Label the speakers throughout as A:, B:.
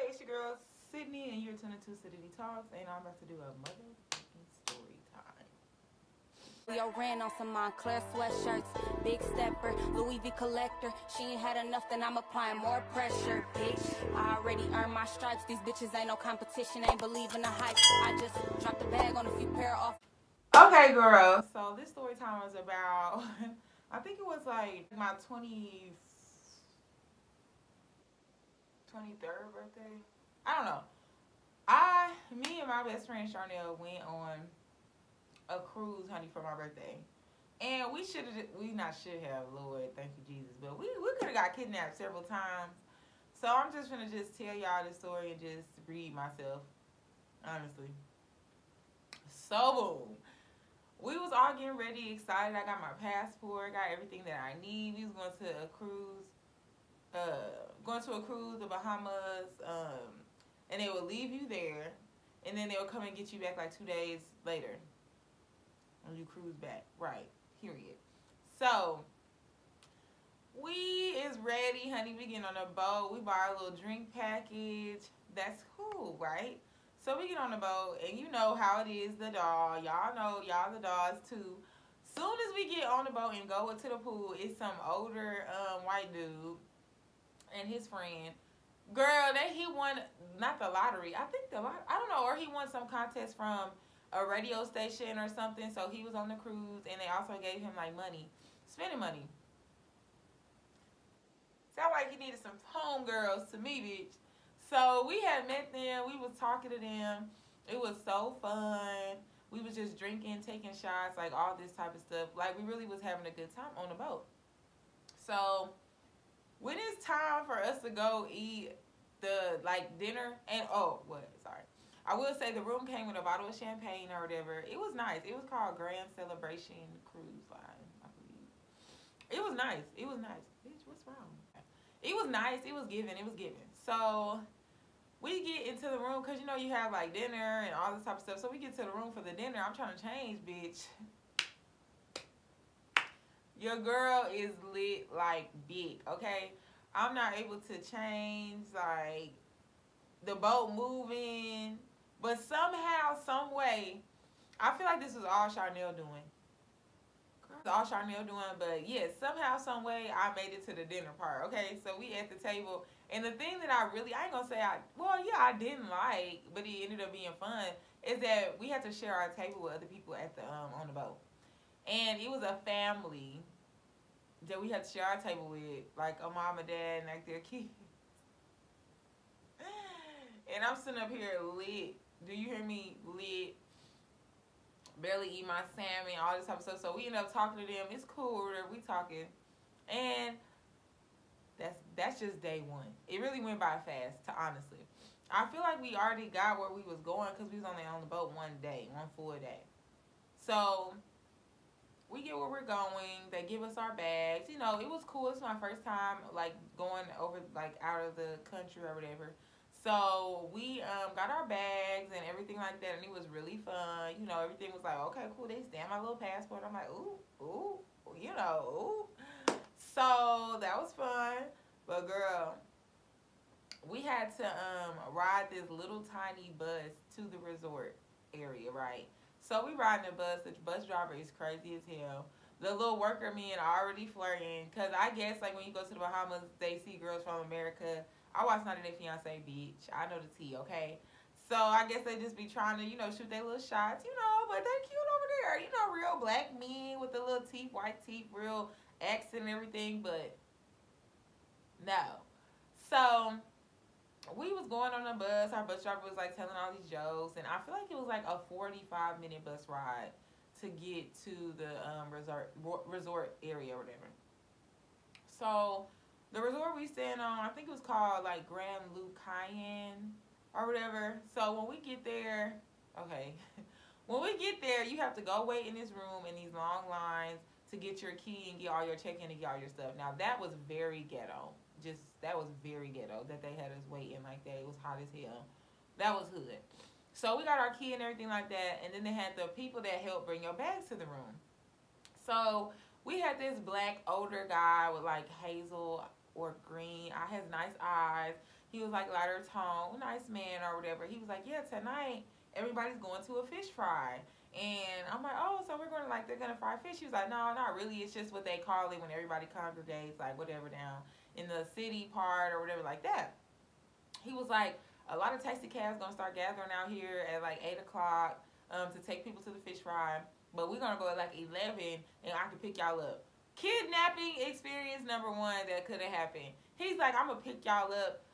A: it's your girl Sydney, and you're tuning to Sydney Talks, and I'm about to do a motherfucking story time.
B: Yo ran on some Montclair sweatshirts, big stepper, Louis V collector. She ain't had enough, then I'm applying more pressure, bitch. I already earned my stripes. These bitches ain't no competition, ain't believing the hype. I just dropped a bag on a few pair off.
A: Okay, girl. So this story time was about, I think it was like my 23rd birthday. I don't know. Me and my best friend Charnel went on a cruise, honey, for my birthday. And we Lord, thank you, Jesus. But we could have got kidnapped several times. So I'm just gonna tell y'all this story and just read myself, honestly. So, we was all getting ready, excited. I got my passport, got everything that I need. We was going to a cruise, the Bahamas, and they would leave you there, and then they would come and get you back like 2 days later. And you cruise back, right, period. So, we is ready, honey. We getting on a boat. We buy a little drink package. That's cool, right? So we get on the boat, and you know how it is, the doll. Y'all know, y'all the dolls too. Soon as we get on the boat and go into the pool, it's some older white dude and his friend. Girl, he won, not the lottery. I think I don't know, or he won some contest from a radio station or something. So he was on the cruise, and they also gave him like money, spending money. Sound like he needed some homegirls to me, bitch. So we had met them. We was talking to them. It was so fun. We was just drinking, taking shots, like all this type of stuff. Like we really was having a good time on the boat. So when it's time for us to go eat the dinner, and I will say the room came with a bottle of champagne or whatever. It was nice. It was called Grand Celebration Cruise Line, I believe. It was nice. It was nice. Bitch, what's wrong? It was nice. It was giving. It was giving. So we get into the room because, you know, you have like dinner and all this type of stuff. So we get to the room for the dinner. I'm trying to change, bitch. Your girl is lit like big, okay? I'm not able to change, like, the boat moving. But somehow, some way, I feel like this was all Charnel doing. All Charnel doing, but yes, somehow, some way, I made it to the dinner part. Okay, so we at the table, and the thing that I ain't gonna say I didn't like, but it ended up being fun, is that we had to share our table with other people at the on the boat, and it was a family that we had to share our table with, like a mom and dad and like their kids, and I'm sitting up here lit. Do you hear me? Lit. Barely eat my salmon, all this type of stuff. So we end up talking to them. It's cool, we talking. And that's just day one. It really went by fast, honestly. I feel like we already got where we was going because we was only on the boat one full day. So we get where we're going. They give us our bags. You know, it was cool. It's my first time, like, going over, like, out of the country or whatever. So we got our bags and everything like that, and it was really fun. You know, everything was like, okay, cool. They stamped my little passport. I'm like, ooh, you know, ooh. So that was fun. But girl, we had to ride this little tiny bus to the resort area, right? So we riding the bus. The bus driver is crazy as hell. The little worker men are already flirting, because I guess, like, when you go to the Bahamas, they see girls from America. I watch 90 Day Fiance, bitch. I know the tea, okay? So I guess they just be trying to, you know, shoot their little shots, you know, but they're cute over there. You know, real black men with the little teeth, white teeth, real accent and everything, but no. So we was going on the bus. Our bus driver was, like, telling all these jokes, and I feel like it was, like, a 45-minute bus ride to get to the resort area or whatever. So the resort we staying on, I think it was called like Grand Lucayan or whatever. So when we get there, when we get there, you have to go wait in this room in these long lines to get your key and get all your check-in and get all your stuff. Now that was very ghetto. That was very ghetto that they had us waiting like that. It was hot as hell. That was hood. So we got our key and everything like that, and then they had the people that help bring your bags to the room. So we had this black older guy with like hazel or green. His nice eyes. He was like lighter tone, nice man or whatever. He was like, yeah, tonight everybody's going to a fish fry. And I'm like, oh, so we're going to, like, they're going to fry fish? He was like, no, not really. It's just what they call it when everybody congregates, like, whatever, down in the city part or whatever like that. He was like, a lot of taxi cabs going to start gathering out here at, like, 8 o'clock to take people to the fish fry. But we're going to go at, like, 11, and I can pick y'all up. Kidnapping experience number one that could have happened. He's like, I'm going to pick y'all up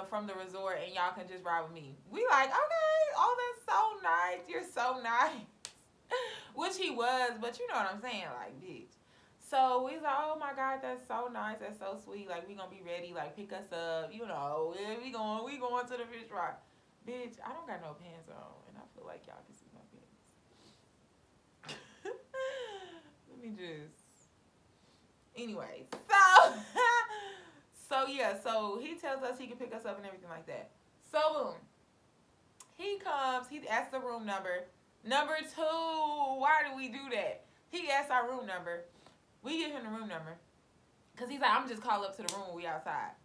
A: from the resort, and y'all can just ride with me. We like, okay, oh, that's so nice. You're so nice. Which he was, but you know what I'm saying, like, bitch. So we was like, oh my God, that's so nice, that's so sweet. Like, we gonna be ready, like, pick us up, you know. Yeah, we going to the fish fry. Bitch, I don't got no pants on, and I feel like y'all can see my pants. Let me just. Anyway, so yeah, so he tells us he can pick us up and everything like that. So boom, he comes, he asks the room number. Number two, why do we do that? He asks our room number. We give him the room number. Because he's like, I'm just call up to the room when we outside.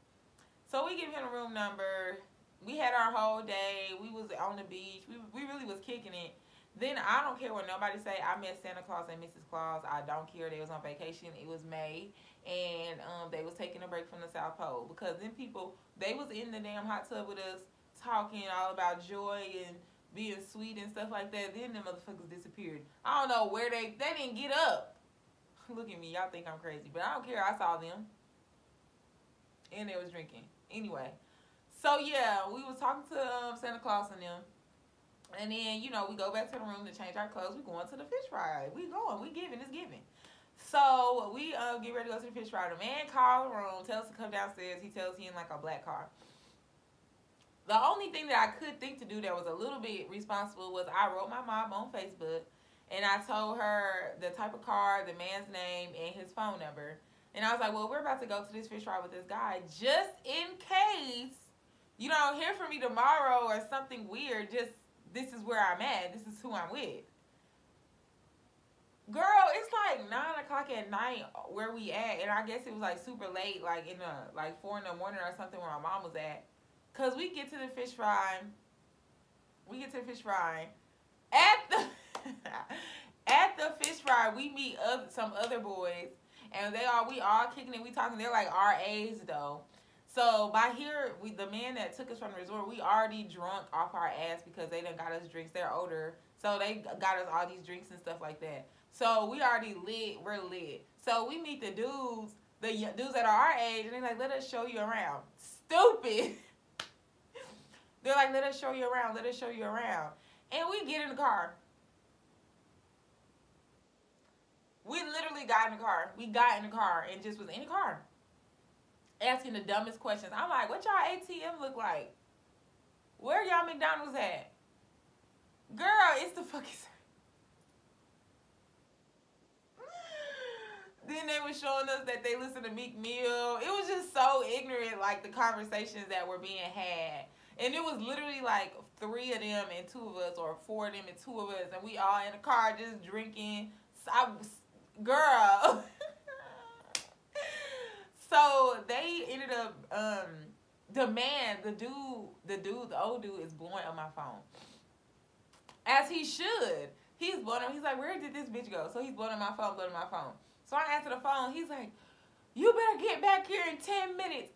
A: So we give him the room number. We had our whole day. We was on the beach. We really was kicking it. Then I don't care what nobody say. I met Santa Claus and Mrs. Claus. I don't care. They was on vacation. It was May. And they was taking a break from the South Pole. Because then people, they was in the damn hot tub with us talking all about joy and being sweet and stuff like that. Then them motherfuckers disappeared. I don't know where they didn't get up. Look at me, y'all think I'm crazy, but I don't care. I saw them, and they was drinking. Anyway, so yeah, we was talking to Santa Claus and them, and then you know we go back to the room to change our clothes. We going to the fish fry. We going. We giving. It's giving. So we get ready to go to the fish fry. The man called the room, tells us to come downstairs. He tells he in like a black car. The only thing that I could think to do that was a little bit responsible was I wrote my mom on Facebook, and I told her the type of car, the man's name, and his phone number. And I was like, well, we're about to go to this fish fry with this guy. Just in case you don't hear from me tomorrow or something weird, just this is where I'm at. This is who I'm with. Girl, it's like 9 o'clock at night where we at. And I guess it was like super late, like in the like 4 in the morning or something where my mom was at. Because we get to the fish fry. At the at the fish fry, we meet some other boys. And we all kicking it. We talking. They're like our age, though. So by here, the man that took us from the resort, we already drunk off our ass because they done got us drinks. They're older. So they got us all these drinks and stuff like that. So we already lit. We're lit. So we meet the dudes that are our age. And they're like, let us show you around. Stupid. They're like, let us show you around. Let us show you around. And we get in the car. We literally got in the car. We got in the car and just was in the car. Asking the dumbest questions. I'm like, what y'all ATM look like? Where y'all McDonald's at? Girl, it's the fucking... Then they were showing us that they listen to Meek Mill. It was just so ignorant, like the conversations that were being had. And it was literally like 3 of them and 2 of us, or 4 of them and 2 of us, and we all in the car just drinking. Girl. So they ended up, the old dude is blowing on my phone. As he should. He's blowing him. He's like, where did this bitch go? So he's blowing on my phone. So I answer the phone. He's like, you better get back here in 10 minutes.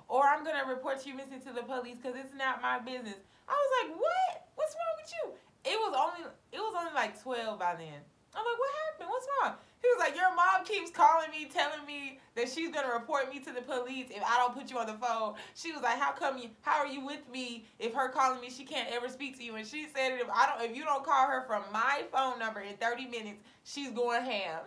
A: Or I'm going to report you missing to the police because it's not my business. I was like, what? What's wrong with you? It was only like 12 by then. I'm like, what happened? What's wrong? He was like, your mom keeps calling me, telling me that she's going to report me to the police if I don't put you on the phone. She was like, how are you with me if her calling me, she can't ever speak to you? And she said, if you don't call her from my phone number in 30 minutes, she's going ham.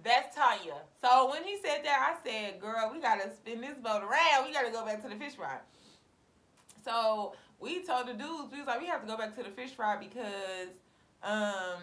A: That's Tanya. So when he said that, I said, girl, we got to spin this boat around. We got to go back to the fish fry. So we told the dudes, we was like, we have to go back to the fish fry because my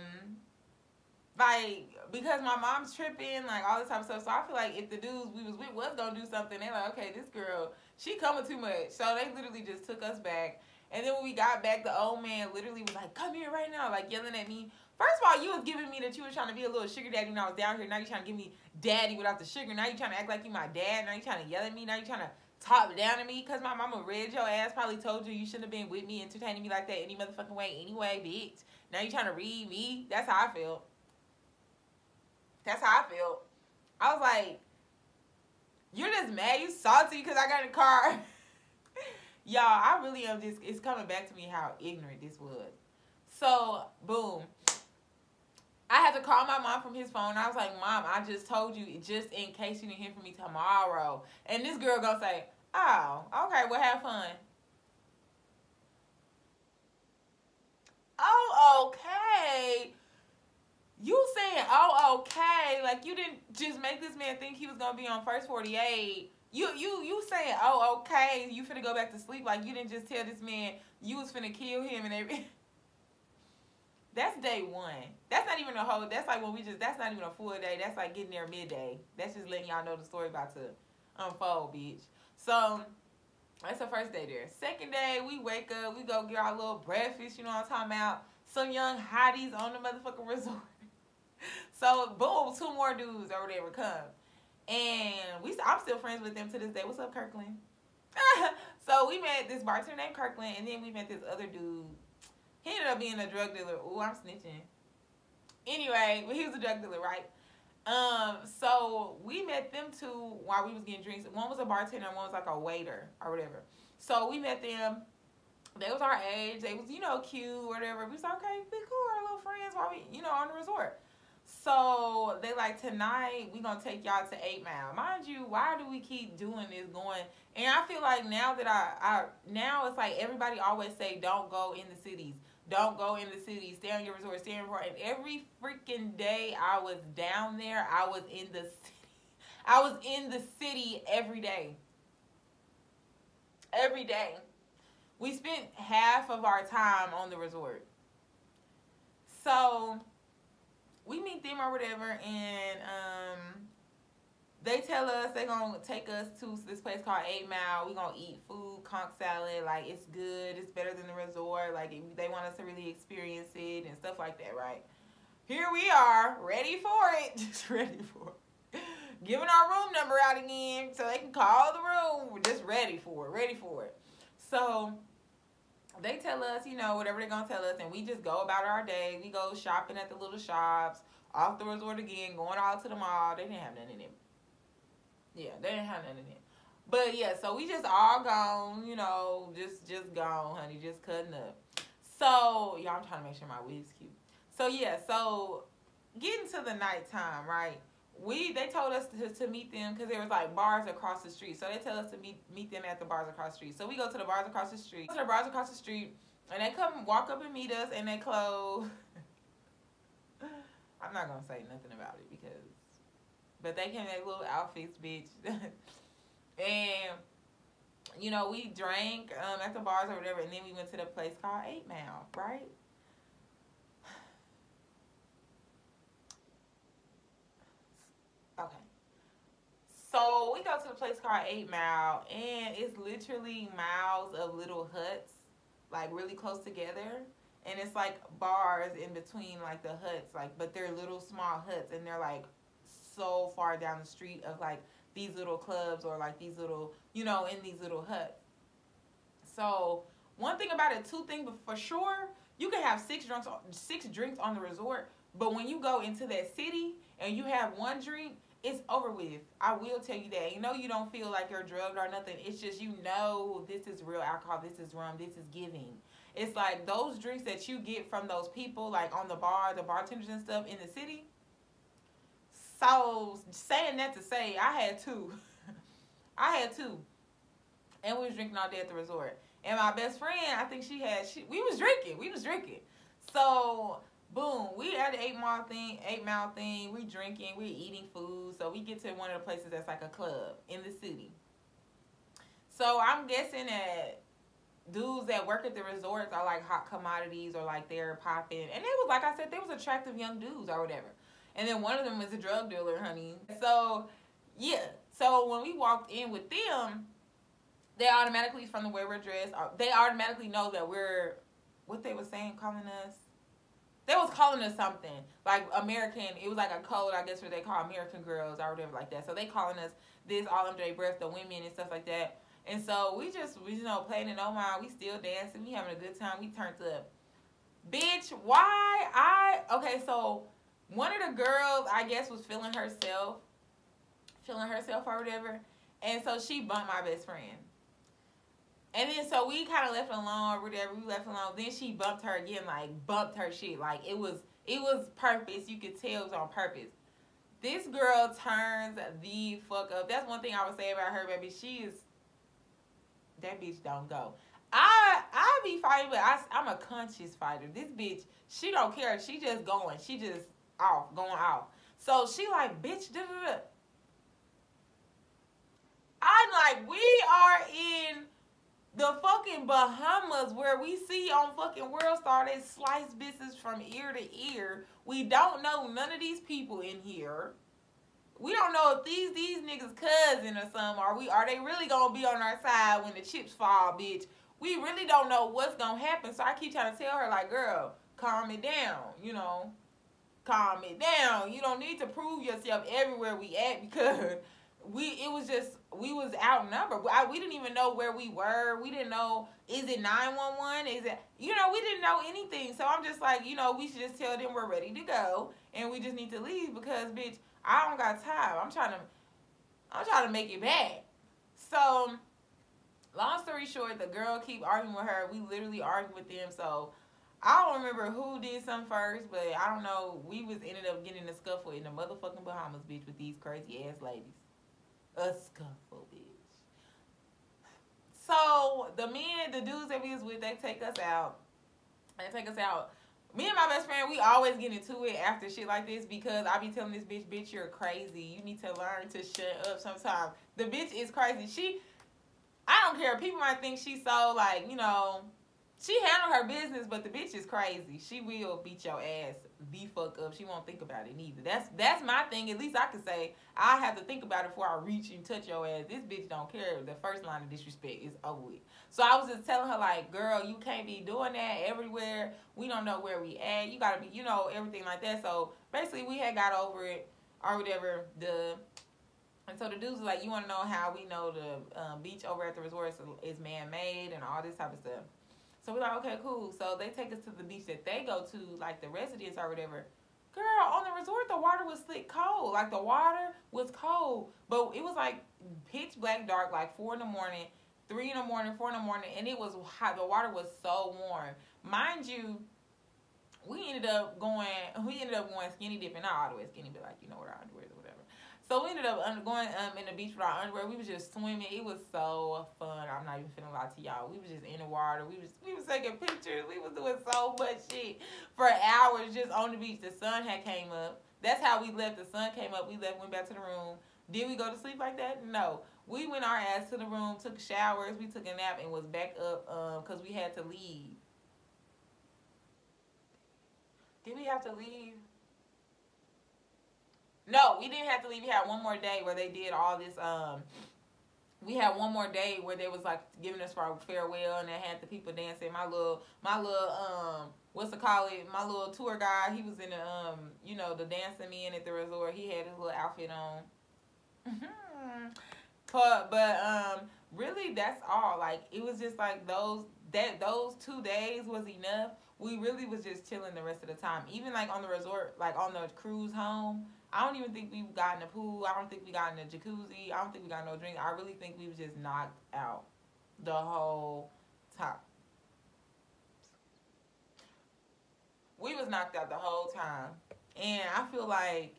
A: mom's tripping, like all this type of stuff. So I feel like if the dudes we was with was gonna do something, they're like, okay, this girl, she coming too much. So they literally just took us back. And then when we got back, the old man literally was like, come here right now, like yelling at me, First of all, you was giving me that you was trying to be a little sugar daddy when I was down here. Now you trying to give me daddy without the sugar. Now you trying to act like you my dad. Now you trying to yell at me. Now you trying to talk down to me because my mama read your ass. Probably told you shouldn't have been with me, entertaining me like that any motherfucking way anyway, bitch. Now you trying to read me. That's how I felt. That's how I felt. I was like, you're just mad. You salty because I got in the car. Y'all, I really am just, it's coming back to me how ignorant this was. So, boom. I had to call my mom from his phone. I was like, Mom, I just told you, just in case you didn't hear from me tomorrow. And this girl gonna say, oh, okay, well, have fun. Oh, okay. You saying, oh, okay. Like, you didn't just make this man think he was gonna be on First 48. You saying, oh, okay, you finna go back to sleep. Like, you didn't just tell this man you was finna kill him and everything. That's day one. That's not even a whole, that's like when we just, that's not even a full day. That's like getting there midday. That's just letting y'all know the story about to unfold, bitch. So, that's the first day there. Second day, we wake up, we go get our little breakfast, you know what I'm talking about? Some young hotties on the motherfucking resort. So, boom, 2 more dudes or whatever come. And I'm still friends with them to this day. What's up, Kirkland? So, we met this bartender named Kirkland, and then we met this other dude. He ended up being a drug dealer. Ooh, I'm snitching. Anyway, he was a drug dealer, right? So we met them two while we was getting drinks. One was a bartender and one was like a waiter or whatever. So we met them. They was our age. They was, you know, cute or whatever. We was like, okay, we cool, our little friends while we, you know, on the resort. So they like, tonight we gonna take y'all to 8 Mile. Mind you, why do we keep doing this going? And I feel like now that now it's like everybody always say don't go in the cities. Don't go in the city. Stay on your resort. Stay on your resort. And every freaking day I was down there, I was in the city. I was in the city every day. Every day. We spent half of our time on the resort. So we meet them or whatever, and they tell us they're gonna take us to this place called 8 Mile. We gonna eat food, conch salad, like it's good, it's better than the resort. Like they want us to really experience it and stuff like that, right? Here we are, ready for it, just ready for it. Giving our room number out again so they can call the room. We're just ready for it. So they tell us, you know, whatever they're gonna tell us, and we just go about our day. We go shopping at the little shops, off the resort again, going out to the mall. They didn't have nothing in it. Yeah, they didn't have nothing in it. But yeah, so we just all gone, you know, just gone, honey, just cutting up. So, y'all, I'm trying to make sure my wig's cute. So yeah, so getting to the nighttime, right? They told us to meet them because there was like bars across the street. So they tell us to meet them at the bars across the street. So we go to the bars across the street. And they come walk up and meet us, and they close. I'm not gonna say nothing about it because. But they came in their little outfits, bitch. And, you know, we drank at the bars or whatever, and then we went to the place called 8 Mile, right? Okay. So we go to the place called 8 Mile, and it's literally miles of little huts, like really close together. And it's like bars in between like the huts, like, but they're little small huts, and they're like so far down the street of like these little clubs or like these little, you know, in these little huts. So one thing about it, two things, but for sure, you can have 6 drinks on the resort, but when you go into that city and you have 1 drink, it's over with. I will tell you that. You know, you don't feel like you're drugged or nothing. It's just, you know, this is real alcohol, this is rum, this is giving. It's like those drinks that you get from those people, like on the bar, the bartenders and stuff in the city. So, saying that to say, I had 2. I had 2. And we was drinking all day at the resort. And my best friend, I think we was drinking. So, boom, we at the 8 Mile thing. We drinking, we eating food. So, we get to one of the places that's like a club in the city. So, I'm guessing that dudes that work at the resorts are like hot commodities or like they're popping. And they was, like I said, they was attractive young dudes or whatever. And then one of them is a drug dealer, honey. So, yeah. So, when we walked in with them, they automatically, from the way we're dressed, they automatically know that we're, what they were saying, calling us, They was calling us something like American. It was like a code, I guess, where they call American girls or whatever like that. So they calling us this all under their breath, the women and stuff like that. And so we playing it no mind. We still dancing. We having a good time. We turned up. Bitch, okay, so one of the girls, I guess, was feeling herself or whatever. And so she bumped my best friend. And then so we kind of left it alone or whatever. We left it alone. Then she bumped her again, like bumped her shit. Like it was purpose. You could tell it was on purpose. This girl turns the fuck up. That's one thing I would say about her, baby. That bitch don't go. I be fighting, but I'm a conscious fighter. This bitch, she don't care. She just going. She just going off. So she like, bitch, da-da-da. I'm like, we are in the fucking Bahamas where we see on fucking World Star they slice business from ear to ear. We don't know none of these people in here. We don't know if these niggas cousin or something. Are they really gonna be on our side when the chips fall, bitch? We really don't know what's gonna happen. So I keep trying to tell her, like, girl, calm it down, you know. Calm it down. You don't need to prove yourself everywhere we at because we was outnumbered. We didn't even know where we were. We didn't know, is it 911? Is it, we didn't know anything. So I'm just like, we should just tell them we're ready to go and we just need to leave because, bitch, I don't got time. I'm trying to make it back. So, long story short, the girl keep arguing with her. We literally argued with them. So, I don't remember who did something first, but I don't know. We ended up getting in a scuffle in the motherfucking Bahamas, bitch, with these crazy ass ladies. A scuffle, bitch. So, the dudes that we was with, they take us out. Me and my best friend, we always get into it after shit like this because I be telling this bitch, you're crazy. You need to learn to shut up sometimes. The bitch is crazy. I don't care. People might think she's so, like, she handled her business, but the bitch is crazy. She will beat your ass the fuck up. She won't think about it neither. That's my thing. At least I can say I have to think about it before I reach and touch your ass. This bitch don't care. The first line of disrespect is over with. So I was just telling her, like, girl, you can't be doing that everywhere. We don't know where we at. You gotta be, everything like that. So basically we had got over it or whatever. And so the dudes was like, you want to know how we know the beach over at the resort is man-made and all this type of stuff. So we're like, okay, cool. So they take us to the beach that they go to, like the residents or whatever. Girl, on the resort, the water was slick cold. Like, the water was cold. But it was, like, pitch black dark, like 4 in the morning, 3 in the morning, 4 in the morning. And it was hot. The water was so warm. Mind you, we ended up going skinny dipping. Not all the way skinny, but, like, with our underwear or whatever. So we ended up going in the beach with our underwear. We was just swimming. It was so fun. I'm not even finna lie to y'all. We was just in the water. We was taking pictures. We was doing so much shit for hours just on the beach. The sun had came up. That's how we left. The sun came up. We left, went back to the room. Did we go to sleep like that? No. We went our ass to the room, took showers. We took a nap and was back up because we had to leave. Did we have to leave? No, we didn't have to leave. We had one more day where they did all this. We had one more day where they was like giving us our farewell, and they had the people dancing. My little, what's it called? My little tour guide. He was in the, the dancing men at the resort. He had his little outfit on. But really, that's all. Like, it was just like those 2 days was enough. We really was just chilling the rest of the time. Even like on the resort, like on the cruise home. I don't even think we got in the pool. I don't think we got in the jacuzzi. I don't think we got no drink. I really think we was just knocked out the whole time. We was knocked out the whole time. And I feel like,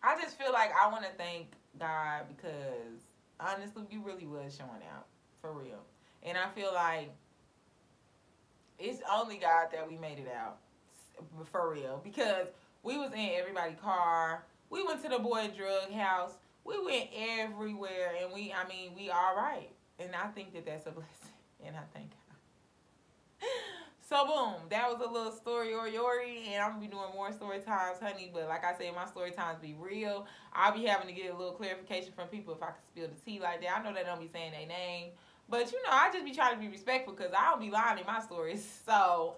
A: I just feel like I want to thank God because honestly, we really was showing out. For real. And I feel like it's only God that we made it out. For real, because we was in everybody's car. We went to the boy drug house. We went everywhere, and we all right. And I think that that's a blessing, and I thank God. So boom, that was a little story Yori, and I'm gonna be doing more story times, honey. But like I said, my story times be real. I'll be having to get a little clarification from people if I can spill the tea like that. I know they don't be saying their name, But, you know, I just be trying to be respectful because I don't be lying in my stories. So,